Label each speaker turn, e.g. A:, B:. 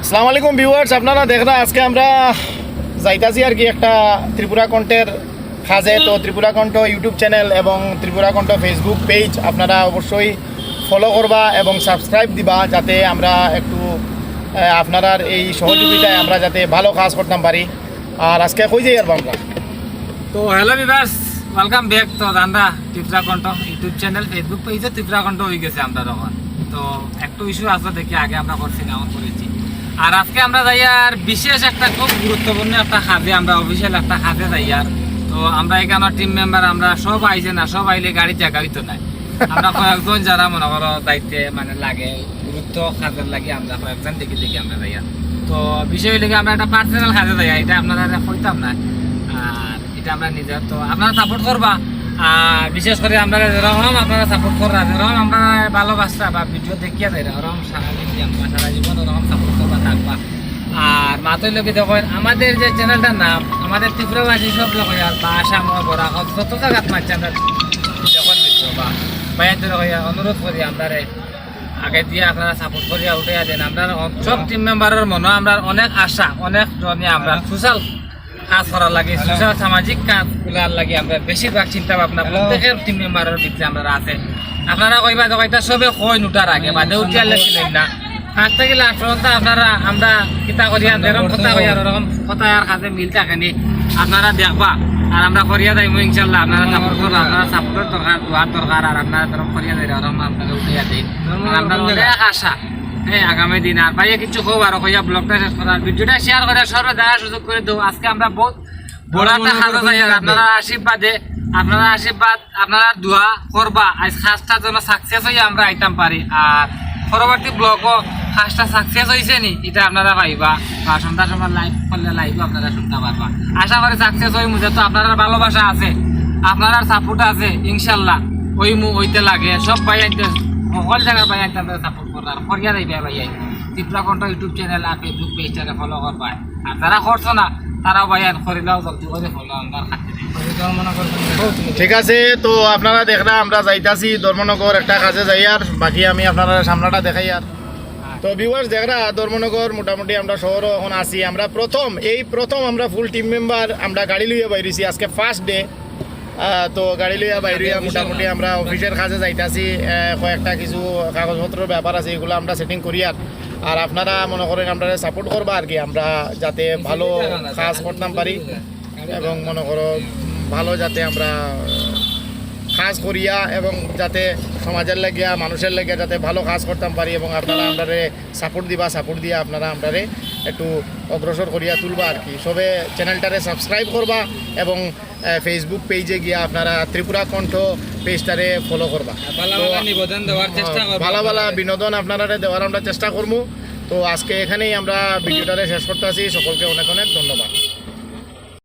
A: আসসালামু আলাইকুম ভিউয়ার্স, আপনারা দেখরা আজকে আমরা যাইতাছি আর কি একটা ত্রিপুরা কণ্ঠের খাজে। তো ত্রিপুরা কণ্ঠ ইউটিউব চ্যানেল এবং ত্রিপুরা কণ্ঠ ফেসবুক পেজ আপনারা অবশ্যই ফলো করবা এবং সাবস্ক্রাইব দিবা, যাতে আমরা একটু আপনার এই সহযোগিতায় আমরা যাতে ভালো কাজ করতাম পারি। আর আজকে কই যাই আর আমরা
B: তো হ্যালো ভিউয়ার্স, ওয়েলকাম ব্যাক। তো আমরা ত্রিপুরা কণ্ঠ ইউটিউব চ্যানেল ফেসবুক পেজে ত্রিপুরা কণ্ঠ হয়ে গেছে আমরা তখন। তো একটু ইস্যু আসলে দেখি আগে আমরা করছি না, করেছি। আর আজকে আমরা যাই আর বিশেষ একটা খুব গুরুত্বপূর্ণ একটা খাজে, আমরা অফিসিয়াল একটা খাজে যাই। আর তো আমরা এখানে টিম মেম্বার আমরা সব আইছে না, সব আইলে গাড়ি জায়গা হইতো না। আমরা কয়েকজন যারা মনে করো দায়িত্বে মানে লাগে গুরুত্ব খাজের লাগে, আমরা কয়েকজন দেখি দেখি আমরা যাই। তো বিষয় লেগে আমরা একটা পার্সোনাল খাজে যাই, এটা আপনারা কইতাম না। আর এটা আমরা নিজের, তো আপনারা সাপোর্ট করবা। আর বিশেষ করে আমরা যেরকম আপনারা সাপোর্ট করা, যেরকম আমরা ভালোবাসা বা ভিডিও দেখিয়া যাই ওরকম সারা জীবন ওরকম সাপোর্ট করবা থাকবা। আর মাতই লোকে দেখেন আমাদের যে চ্যানেলটার নাম, আমাদের ত্রিপুরাবাসী সব লোক আর বা আসাম বড়া যত জায়গাত মারছে আমরা যখন বা বাইরে অনুরোধ করি আমরা আগে দিয়ে আপনারা সাপোর্ট করিয়া উঠাইয়া দেন। আমরা সব টিম মেম্বারের মনে আমরা অনেক আশা, অনেক জনে আমরা সোশ্যাল কাজ করার লাগে, সোশ্যাল সামাজিক কাজগুলার লাগে আমরা বেশিরভাগ চিন্তা ভাবনা প্রত্যেকের টিম মেম্বারের ভিতরে আমরা আছে। আপনারা কইবা কইতা সবে কই নুটার আগে বাদে উঠিয়া লেখিলেন না কাজ থেকে লাস্ট পর্যন্ত আপনারা আমরা কিতা করিয়া যেরকম কথা কইয়া ওরকম কথা আর কাজে মিল থাকেনি আপনারা দেখবা। আর আমরা করিয়া যাইব ইনশাল্লাহ। আপনারা সাপোর্ট করবো, আপনারা সাপোর্টের দরকার, দোয়ার দরকার। আর আপনারা যেরকম করিয়া যাই ওরকম আপনারা উঠিয়া দিই। আপনাদের আশা হ্যাঁ আগামী দিন আর ভাইয়া কিছু হোক আর কইয়া ব্লগটা শেষ করার ভিডিওটা শেয়ার করে সর্বে দেখার সুযোগ করে দেবো। আজকে আমরা বহুত বড় একটা খাজা যাই। আর আপনারা আশীর্বাদে, আপনারা আশীর্বাদ, আপনারা দোয়া করবা আজ খাসটা যেন সাকসেস হয়ে আমরা আইতাম পারি। আর পরবর্তী ব্লগও খাসটা সাকসেস হয়েছে নি এটা আপনারা পাইবা, বা সন্ধ্যা সময় লাইভ করলে লাইভও আপনারা শুনতে পারবা। আশা করি সাকসেস হই মুঝে। তো আপনারা ভালোবাসা আছে, আপনারা সাপোর্ট আছে ইনশাল্লাহ হইতে লাগে। সব ভাই আইতে সকল জায়গার ভাই আইতে আপনারা সাপোর্ট করার করিয়া যাইবে ভাই। ত্রিপুরা কণ্ঠ ইউটিউব চ্যানেল আর ফেসবুক পেজটাকে ফলো করবা। আর যারা করছো না তারাও ভাই করিলাও জলদি করে ফলো আমরা
A: ঠিক আছে। তো আপনারা দেখরা আমরা যাইতাছি ধর্মনগর একটা কাজে যাই। আর বাকি আমি আপনারা সামনাটা দেখাই। আর তো ভিউয়ার্স দেখরা ধর্মনগর মোটামুটি আমরা শহর এখন আছি। আমরা প্রথম আমরা ফুল টিম মেম্বার আমরা গাড়ি লইয়া বাইরেছি, আজকে ফার্স্ট ডে। তো গাড়ি লইয়া বাইরিয়া মোটামুটি আমরা অফিসের কাজে যাইতাছি। কয়েকটা কিছু কাগজপত্রের ব্যাপার আছে, এগুলো আমরা সেটিং করি। আর আপনারা মনে করেন আমরা সাপোর্ট করবা আর কি, আমরা যাতে ভালো কাজ করতাম পারি এবং মনে করো ভালো যাতে আমরা কাজ করিয়া এবং যাতে সমাজের লাগিয়া মানুষের লাগিয়া যাতে ভালো কাজ করতাম পারি। এবং আপনারা আমরা সাপোর্ট দিবা, সাপোর্ট দিয়া আপনারা আমরা একটু অগ্রসর করিয়া তুলবা আর কি। সবে চ্যানেলটারে সাবস্ক্রাইব করবা এবং ফেসবুক পেজে গিয়া আপনারা ত্রিপুরা কণ্ঠ পেজটারে ফলো করবা। ভালো ভালো বিনোদন আপনারা দেওয়ার আমরা চেষ্টা করবো। তো আজকে এখানেই আমরা ভিডিওটারে শেষ করতে আছি। সকলকে অনেক অনেক ধন্যবাদ।